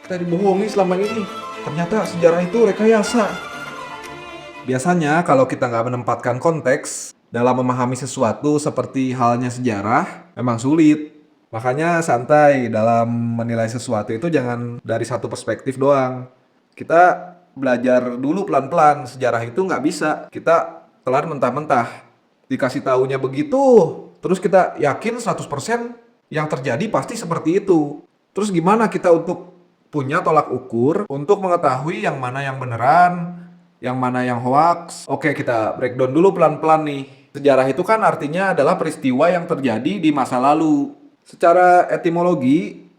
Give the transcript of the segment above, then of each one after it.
Kita dibohongi selama ini. Ternyata sejarah itu rekayasa. Biasanya kalau kita nggak menempatkan konteks dalam memahami sesuatu seperti halnya sejarah, memang sulit. Makanya santai dalam menilai sesuatu itu jangan dari satu perspektif doang. Kita belajar dulu pelan-pelan, sejarah itu nggak bisa. Kita telan mentah-mentah. Dikasih taunya begitu, terus kita yakin 100% yang terjadi pasti seperti itu. Terus gimana kita untuk punya tolak ukur untuk mengetahui yang mana yang beneran, yang mana yang hoax? Oke, kita breakdown dulu pelan-pelan nih. Sejarah itu kan artinya adalah peristiwa yang terjadi di masa lalu. Secara etimologi,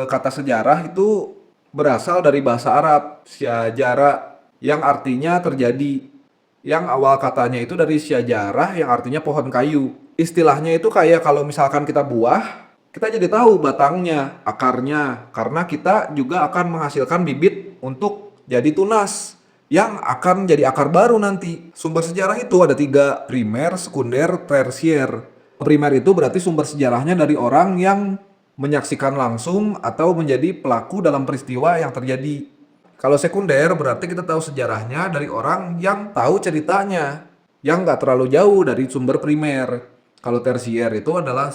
kata sejarah itu berasal dari bahasa Arab, syajara, yang artinya terjadi. Yang awal katanya itu dari syajarah yang artinya pohon kayu. Istilahnya itu kayak kalau misalkan kita buah, kita jadi tahu batangnya, akarnya, karena kita juga akan menghasilkan bibit untuk jadi tunas yang akan jadi akar baru nanti. Sumber sejarah itu ada tiga, primer, sekunder, tersier. Primer itu berarti sumber sejarahnya dari orang yang menyaksikan langsung atau menjadi pelaku dalam peristiwa yang terjadi. Kalau sekunder berarti kita tahu sejarahnya dari orang yang tahu ceritanya, yang nggak terlalu jauh dari sumber primer. Kalau tersier itu adalah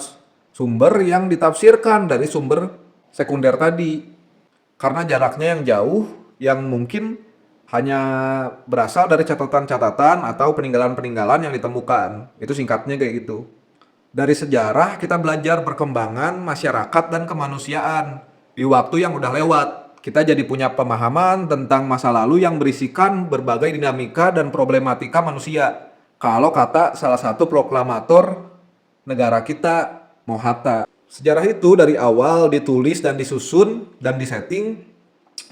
sumber yang ditafsirkan dari sumber sekunder tadi. Karena jaraknya yang jauh, yang mungkin hanya berasal dari catatan-catatan atau peninggalan-peninggalan yang ditemukan. Itu singkatnya kayak gitu. Dari sejarah kita belajar perkembangan masyarakat dan kemanusiaan di waktu yang udah lewat. Kita jadi punya pemahaman tentang masa lalu yang berisikan berbagai dinamika dan problematika manusia. Kalau kata salah satu proklamator negara kita, Mohatta. Sejarah itu dari awal ditulis dan disusun dan disetting.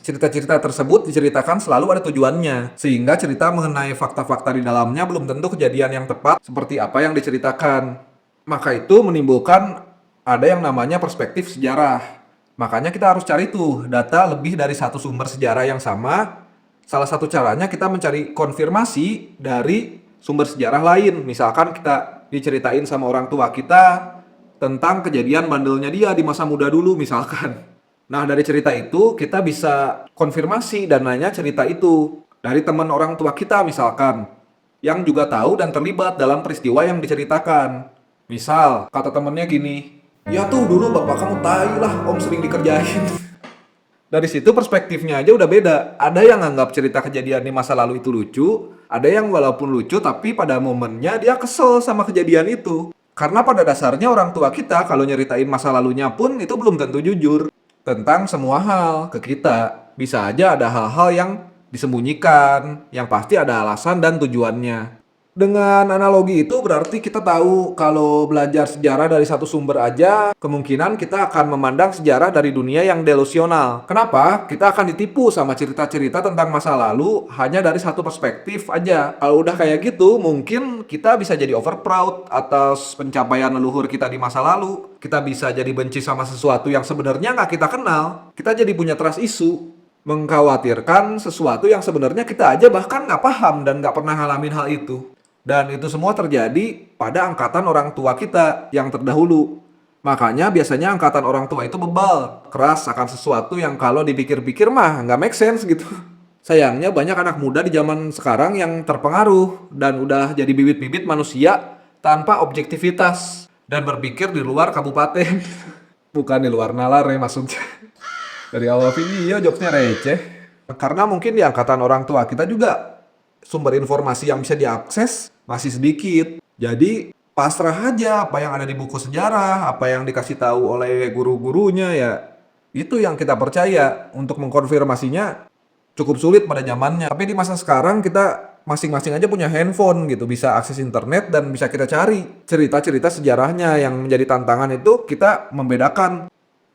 Cerita-cerita tersebut diceritakan selalu ada tujuannya, sehingga cerita mengenai fakta-fakta di dalamnya belum tentu kejadian yang tepat seperti apa yang diceritakan. Maka itu menimbulkan ada yang namanya perspektif sejarah. Makanya kita harus cari tuh data lebih dari satu sumber sejarah yang sama. Salah satu caranya kita mencari konfirmasi dari sumber sejarah lain. Misalkan kita diceritain sama orang tua kita tentang kejadian bandelnya dia di masa muda dulu misalkan. Nah, dari cerita itu kita bisa konfirmasi dan nanya cerita itu dari teman orang tua kita misalkan, yang juga tahu dan terlibat dalam peristiwa yang diceritakan. Misal, kata temennya gini, ya tuh dulu bapak kamu tai lah, om sering dikerjain. Dari situ perspektifnya aja udah beda. Ada yang nganggap cerita kejadian di masa lalu itu lucu, ada yang walaupun lucu tapi pada momennya dia kesel sama kejadian itu. Karena pada dasarnya orang tua kita kalau nyeritain masa lalunya pun itu belum tentu jujur tentang semua hal ke kita. Bisa aja ada hal-hal yang disembunyikan, yang pasti ada alasan dan tujuannya. Dengan analogi itu berarti kita tahu kalau belajar sejarah dari satu sumber aja, kemungkinan kita akan memandang sejarah dari dunia yang delusional. Kenapa? Kita akan ditipu sama cerita-cerita tentang masa lalu hanya dari satu perspektif aja. Kalau udah kayak gitu, mungkin kita bisa jadi over proud atas pencapaian leluhur kita di masa lalu. Kita bisa jadi benci sama sesuatu yang sebenarnya nggak kita kenal. Kita jadi punya trust issue, mengkhawatirkan sesuatu yang sebenarnya kita aja bahkan nggak paham dan nggak pernah ngalamin hal itu. Dan itu semua terjadi pada angkatan orang tua kita yang terdahulu. Makanya biasanya angkatan orang tua itu bebal, keras akan sesuatu yang kalau dipikir-pikir mah nggak make sense gitu. Sayangnya banyak anak muda di zaman sekarang yang terpengaruh dan udah jadi bibit-bibit manusia tanpa objektivitas dan berpikir di luar kabupaten. Bukan di luar nalar ya maksudnya. Dari awal video jokesnya receh. Karena mungkin di angkatan orang tua kita juga sumber informasi yang bisa diakses masih sedikit. Jadi pasrah aja apa yang ada di buku sejarah, apa yang dikasih tahu oleh guru-gurunya ya. Itu yang kita percaya. Untuk mengkonfirmasinya cukup sulit pada zamannya. Tapi di masa sekarang kita masing-masing aja punya handphone gitu, bisa akses internet dan bisa kita cari cerita-cerita sejarahnya. Yang menjadi tantangan itu kita membedakan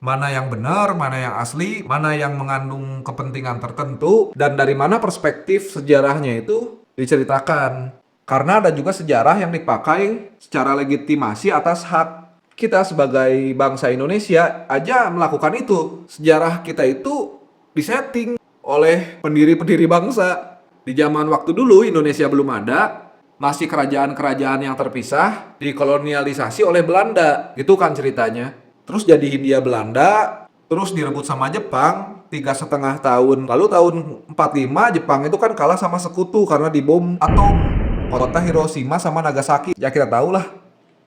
mana yang benar, mana yang asli, mana yang mengandung kepentingan tertentu, dan dari mana perspektif sejarahnya itu diceritakan. Karena ada juga sejarah yang dipakai secara legitimasi atas hak. Kita sebagai bangsa Indonesia aja melakukan itu. Sejarah kita itu disetting oleh pendiri-pendiri bangsa. Di zaman waktu dulu Indonesia belum ada, masih kerajaan-kerajaan yang terpisah, dikolonialisasi oleh Belanda. Itu kan ceritanya. Terus jadi Hindia Belanda, terus direbut sama Jepang 3,5 tahun. Lalu tahun 45 Jepang itu kan kalah sama sekutu karena dibom atom kota Hiroshima sama Nagasaki. Ya kita tahu lah.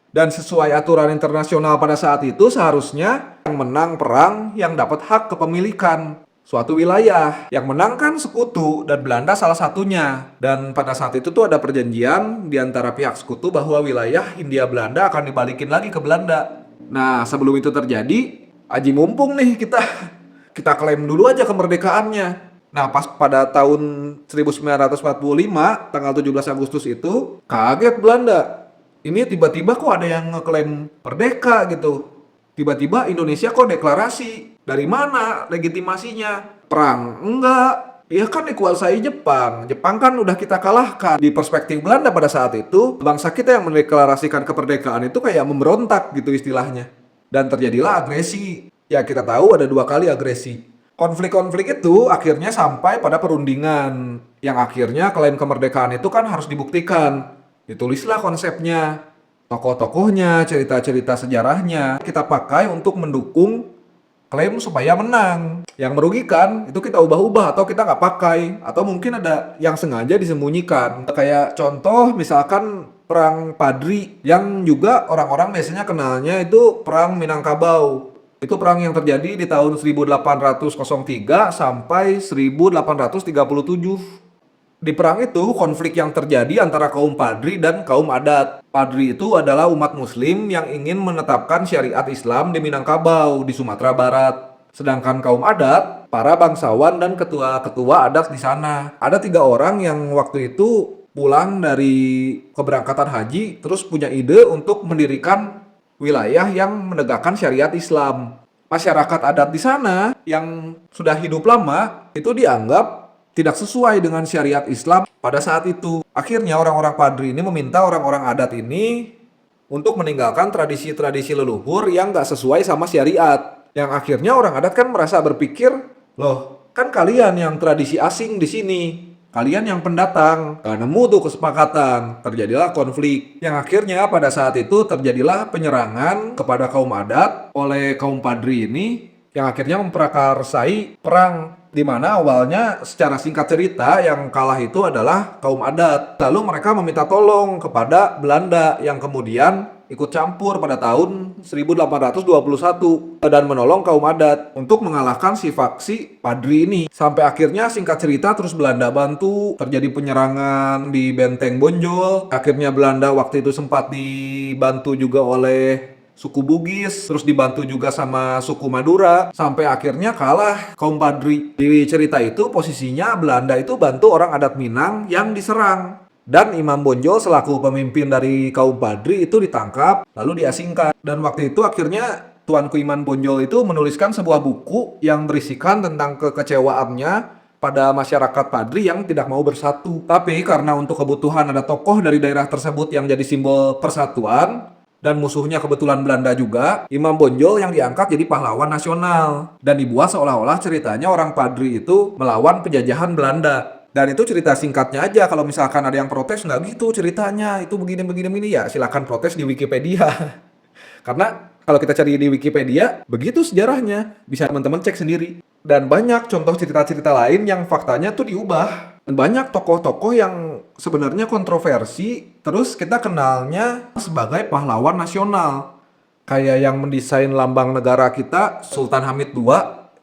Dan sesuai aturan internasional pada saat itu seharusnya yang menang perang yang dapat hak kepemilikan suatu wilayah. Yang menang kan sekutu dan Belanda salah satunya. Dan pada saat itu tuh ada perjanjian di antara pihak sekutu bahwa wilayah Hindia Belanda akan dibalikin lagi ke Belanda. Nah, sebelum itu terjadi, aji mumpung nih kita klaim dulu aja kemerdekaannya. Nah, pas pada tahun 1945, tanggal 17 Agustus itu, kaget Belanda. Ini tiba-tiba kok ada yang ngeklaim merdeka gitu. Tiba-tiba Indonesia kok deklarasi. Dari mana legitimasinya? Perang? Enggak. Ya kan dikuasai Jepang. Jepang kan udah kita kalahkan. Di perspektif Belanda pada saat itu, bangsa kita yang mendeklarasikan kemerdekaan itu kayak memberontak gitu istilahnya. Dan terjadilah agresi. Ya kita tahu ada 2 kali agresi. Konflik-konflik itu akhirnya sampai pada perundingan. Yang akhirnya klaim kemerdekaan itu kan harus dibuktikan. Ditulislah konsepnya, tokoh-tokohnya, cerita-cerita sejarahnya. Kita pakai untuk mendukung klaim supaya menang. Yang merugikan itu kita ubah-ubah atau kita nggak pakai. Atau mungkin ada yang sengaja disembunyikan. Kayak contoh misalkan perang Padri yang juga orang-orang biasanya kenalnya itu perang Minangkabau. Itu perang yang terjadi di tahun 1803 sampai 1837. Di perang itu, konflik yang terjadi antara kaum Padri dan kaum adat. Padri itu adalah umat muslim yang ingin menetapkan syariat Islam di Minangkabau, di Sumatera Barat. Sedangkan kaum adat, para bangsawan dan ketua-ketua adat di sana. Ada 3 orang yang waktu itu pulang dari keberangkatan haji, terus punya ide untuk mendirikan wilayah yang menegakkan syariat Islam. Masyarakat adat di sana yang sudah hidup lama, itu dianggap tidak sesuai dengan syariat Islam pada saat itu. Akhirnya orang-orang Padri ini meminta orang-orang adat ini untuk meninggalkan tradisi-tradisi leluhur yang gak sesuai sama syariat. Yang akhirnya orang adat kan merasa berpikir, loh kan kalian yang tradisi asing di sini. Kalian yang pendatang. Gak nemu tuh kesepakatan. Terjadilah konflik. Yang akhirnya pada saat itu terjadilah penyerangan kepada kaum adat oleh kaum Padri ini yang akhirnya memprakarsai perang. Di mana awalnya secara singkat cerita yang kalah itu adalah kaum adat. Lalu mereka meminta tolong kepada Belanda yang kemudian ikut campur pada tahun 1821 dan menolong kaum adat untuk mengalahkan si faksi Padri ini. Sampai akhirnya singkat cerita terus Belanda bantu, terjadi penyerangan di Benteng Bonjol. Akhirnya Belanda waktu itu sempat dibantu juga oleh suku Bugis, terus dibantu juga sama suku Madura, sampai akhirnya kalah kaum Padri. Di cerita itu posisinya Belanda itu bantu orang adat Minang yang diserang. Dan Imam Bonjol selaku pemimpin dari kaum Padri itu ditangkap, lalu diasingkan. Dan waktu itu akhirnya Tuanku Imam Bonjol itu menuliskan sebuah buku yang berisikan tentang kekecewaannya pada masyarakat Padri yang tidak mau bersatu. Tapi karena untuk kebutuhan ada tokoh dari daerah tersebut yang jadi simbol persatuan, dan musuhnya kebetulan Belanda juga, Imam Bonjol yang diangkat jadi pahlawan nasional. Dan dibuat seolah-olah ceritanya orang Padri itu melawan penjajahan Belanda. Dan itu cerita singkatnya aja. Kalau misalkan ada yang protes, nggak gitu ceritanya. Itu begini-begini ya silakan protes di Wikipedia. Karena kalau kita cari di Wikipedia, begitu sejarahnya. Bisa teman-teman cek sendiri. Dan banyak contoh cerita-cerita lain yang faktanya tuh diubah. Dan banyak tokoh-tokoh yang sebenarnya kontroversi, terus kita kenalnya sebagai pahlawan nasional. Kayak yang mendesain lambang negara kita, Sultan Hamid II,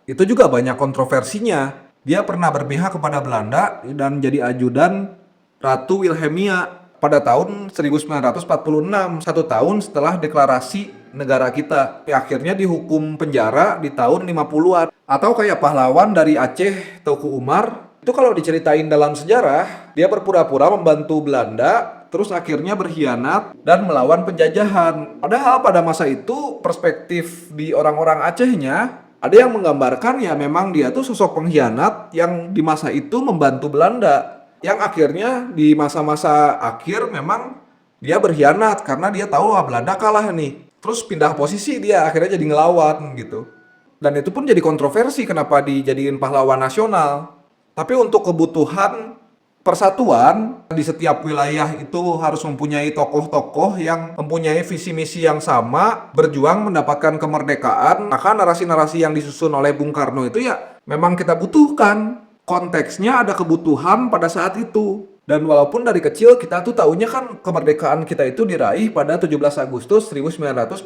itu juga banyak kontroversinya. Dia pernah berpihak kepada Belanda dan jadi ajudan Ratu Wilhelmina pada tahun 1946, 1 tahun setelah deklarasi negara kita. Akhirnya dihukum penjara di tahun 50-an. Atau kayak pahlawan dari Aceh, Teuku Umar, itu kalau diceritain dalam sejarah, dia berpura-pura membantu Belanda, terus akhirnya berkhianat dan melawan penjajahan. Padahal pada masa itu perspektif di orang-orang Acehnya, ada yang menggambarkan ya memang dia tuh sosok pengkhianat yang di masa itu membantu Belanda. Yang akhirnya di masa-masa akhir memang dia berkhianat karena dia tahu Belanda kalah nih. Terus pindah posisi dia akhirnya jadi ngelawan gitu. Dan itu pun jadi kontroversi kenapa dijadiin pahlawan nasional. Tapi untuk kebutuhan persatuan di setiap wilayah itu harus mempunyai tokoh-tokoh yang mempunyai visi misi yang sama, berjuang mendapatkan kemerdekaan. Maka narasi-narasi yang disusun oleh Bung Karno itu ya memang kita butuhkan. Konteksnya ada kebutuhan pada saat itu. Dan walaupun dari kecil kita tuh taunya kan kemerdekaan kita itu diraih pada 17 Agustus 1945.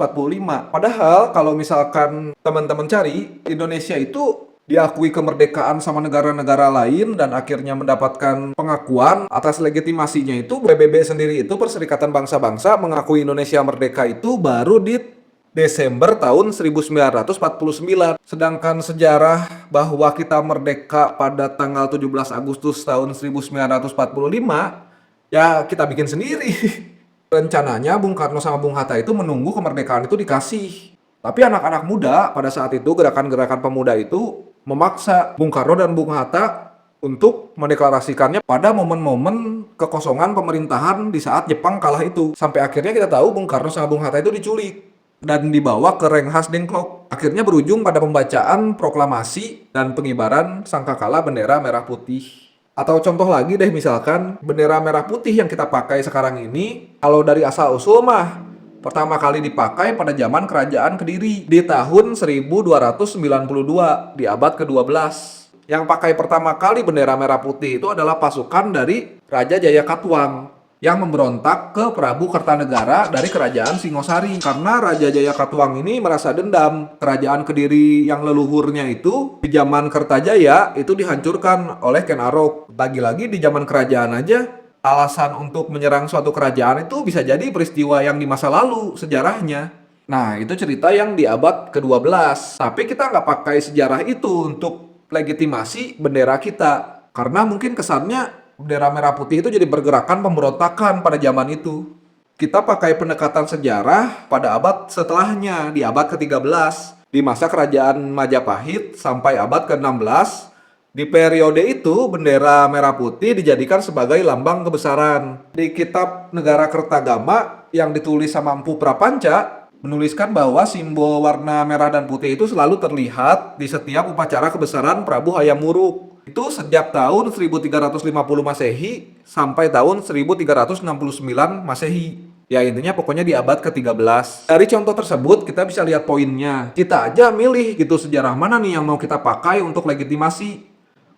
Padahal kalau misalkan teman-teman cari, Indonesia itu diakui kemerdekaan sama negara-negara lain dan akhirnya mendapatkan pengakuan atas legitimasinya itu PBB sendiri itu Perserikatan Bangsa-Bangsa mengakui Indonesia merdeka itu baru di Desember tahun 1949. Sedangkan sejarah bahwa kita merdeka pada tanggal 17 Agustus tahun 1945 ya kita bikin sendiri. Rencananya Bung Karno sama Bung Hatta itu menunggu kemerdekaan itu dikasih. Tapi anak-anak muda pada saat itu, gerakan-gerakan pemuda itu memaksa Bung Karno dan Bung Hatta untuk mendeklarasikannya pada momen-momen kekosongan pemerintahan di saat Jepang kalah itu. Sampai akhirnya kita tahu Bung Karno sama Bung Hatta itu diculik dan dibawa ke Renghas Dengklok. Akhirnya berujung pada pembacaan proklamasi dan pengibaran sangkakala bendera merah putih. Atau contoh lagi deh, misalkan bendera merah putih yang kita pakai sekarang ini, kalau dari asal-usul mah pertama kali dipakai pada zaman Kerajaan Kediri di tahun 1292 di abad ke-12. Yang pakai pertama kali bendera merah putih itu adalah pasukan dari Raja Jayakatwang yang memberontak ke Prabu Kertanegara dari Kerajaan Singosari. Karena Raja Jayakatwang ini merasa dendam Kerajaan Kediri yang leluhurnya itu di zaman Kertajaya itu dihancurkan oleh Ken Arok. Lagi-lagi di zaman kerajaan aja alasan untuk menyerang suatu kerajaan itu bisa jadi peristiwa yang di masa lalu sejarahnya. Nah, itu cerita yang di abad ke-12. Tapi kita nggak pakai sejarah itu untuk legitimasi bendera kita. Karena mungkin kesannya bendera merah putih itu jadi pergerakan pemberontakan pada zaman itu. Kita pakai pendekatan sejarah pada abad setelahnya, di abad ke-13. Di masa kerajaan Majapahit sampai abad ke-16. Di periode itu, bendera merah putih dijadikan sebagai lambang kebesaran. Di kitab Negara Kertagama yang ditulis sama Empu Prapanca, menuliskan bahwa simbol warna merah dan putih itu selalu terlihat di setiap upacara kebesaran Prabu Hayam Wuruk. Itu sejak tahun 1350 Masehi sampai tahun 1369 Masehi. Ya intinya pokoknya di abad ke-13. Dari contoh tersebut kita bisa lihat poinnya. Kita aja milih gitu sejarah mana nih yang mau kita pakai untuk legitimasi.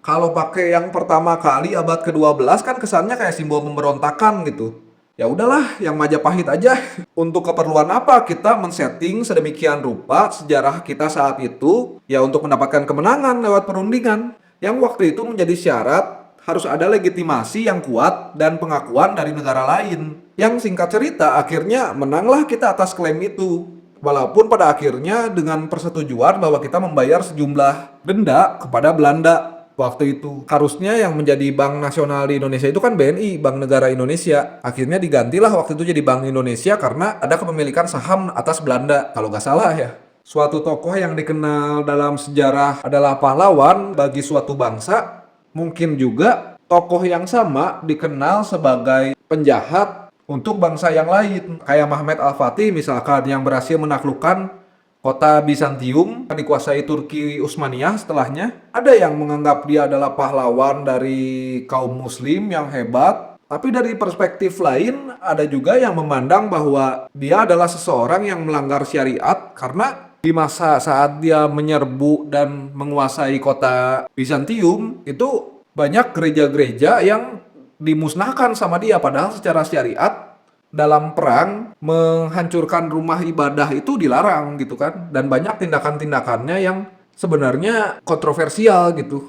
Kalau pakai yang pertama kali abad ke-12 kan kesannya kayak simbol pemberontakan gitu. Ya udahlah, yang Majapahit aja. Untuk keperluan apa kita men-setting sedemikian rupa sejarah kita saat itu? Ya untuk mendapatkan kemenangan lewat perundingan. Yang waktu itu menjadi syarat harus ada legitimasi yang kuat dan pengakuan dari negara lain. Yang singkat cerita akhirnya menanglah kita atas klaim itu. Walaupun pada akhirnya dengan persetujuan bahwa kita membayar sejumlah denda kepada Belanda. Waktu itu harusnya yang menjadi bank nasional di Indonesia itu kan BNI, Bank Negara Indonesia. Akhirnya digantilah waktu itu jadi Bank Indonesia karena ada kepemilikan saham atas Belanda, kalau nggak salah ya. Suatu tokoh yang dikenal dalam sejarah adalah pahlawan bagi suatu bangsa, mungkin juga tokoh yang sama dikenal sebagai penjahat untuk bangsa yang lain. Kayak Mehmed Al-Fatih misalkan yang berhasil menaklukkan kota Bizantium dikuasai Turki Utsmaniyah setelahnya. Ada yang menganggap dia adalah pahlawan dari kaum muslim yang hebat. Tapi dari perspektif lain, ada juga yang memandang bahwa dia adalah seseorang yang melanggar syariat karena di masa saat dia menyerbu dan menguasai kota Bizantium, itu banyak gereja-gereja yang dimusnahkan sama dia. Padahal secara syariat, dalam perang menghancurkan rumah ibadah itu dilarang gitu kan, dan banyak tindakan-tindakannya yang sebenarnya kontroversial gitu.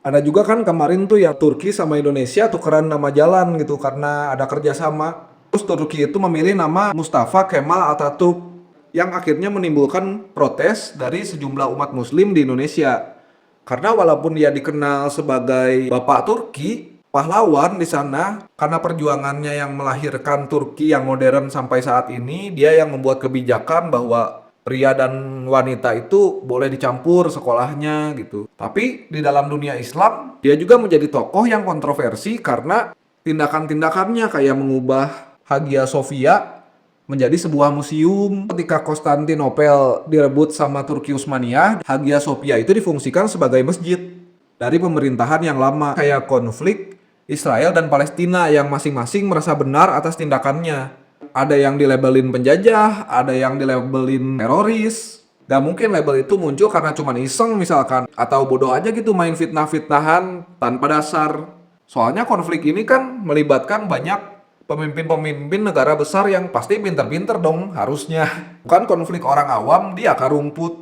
Ada juga kan kemarin tuh ya Turki sama Indonesia tukeran nama jalan gitu karena ada kerjasama. Terus Turki itu memilih nama Mustafa Kemal Atatürk yang akhirnya menimbulkan protes dari sejumlah umat muslim di Indonesia. Karena walaupun dia dikenal sebagai Bapak Turki, pahlawan di sana, karena perjuangannya yang melahirkan Turki yang modern sampai saat ini, dia yang membuat kebijakan bahwa pria dan wanita itu boleh dicampur sekolahnya gitu. Tapi di dalam dunia Islam, dia juga menjadi tokoh yang kontroversi karena tindakan-tindakannya kayak mengubah Hagia Sophia menjadi sebuah museum. Ketika Konstantinopel direbut sama Turki Utsmaniyah, Hagia Sophia itu difungsikan sebagai masjid dari pemerintahan yang lama. Kayak konflik Israel dan Palestina yang masing-masing merasa benar atas tindakannya. Ada yang dilabelin penjajah, ada yang dilabelin teroris. Dan mungkin label itu muncul karena cuma iseng misalkan, atau bodoh aja gitu main fitnah-fitnahan tanpa dasar. Soalnya konflik ini kan melibatkan banyak pemimpin-pemimpin negara besar yang pasti pinter-pinter dong harusnya. Bukan konflik orang awam di akar rumput.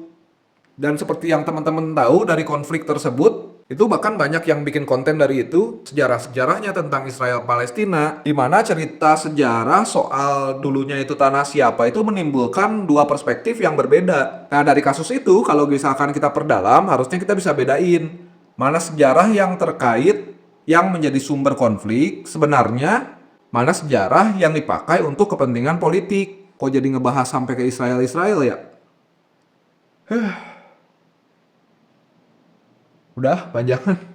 Dan seperti yang teman-teman tahu dari konflik tersebut, itu bahkan banyak yang bikin konten dari itu, sejarah-sejarahnya tentang Israel Palestina, di mana cerita sejarah soal dulunya itu tanah siapa itu menimbulkan dua perspektif yang berbeda. Nah, dari kasus itu, kalau misalkan kita perdalam, harusnya kita bisa bedain mana sejarah yang terkait yang menjadi sumber konflik sebenarnya, mana sejarah yang dipakai untuk kepentingan politik. Kok jadi ngebahas sampai ke Israel-Israel ya? Udah, panjangan.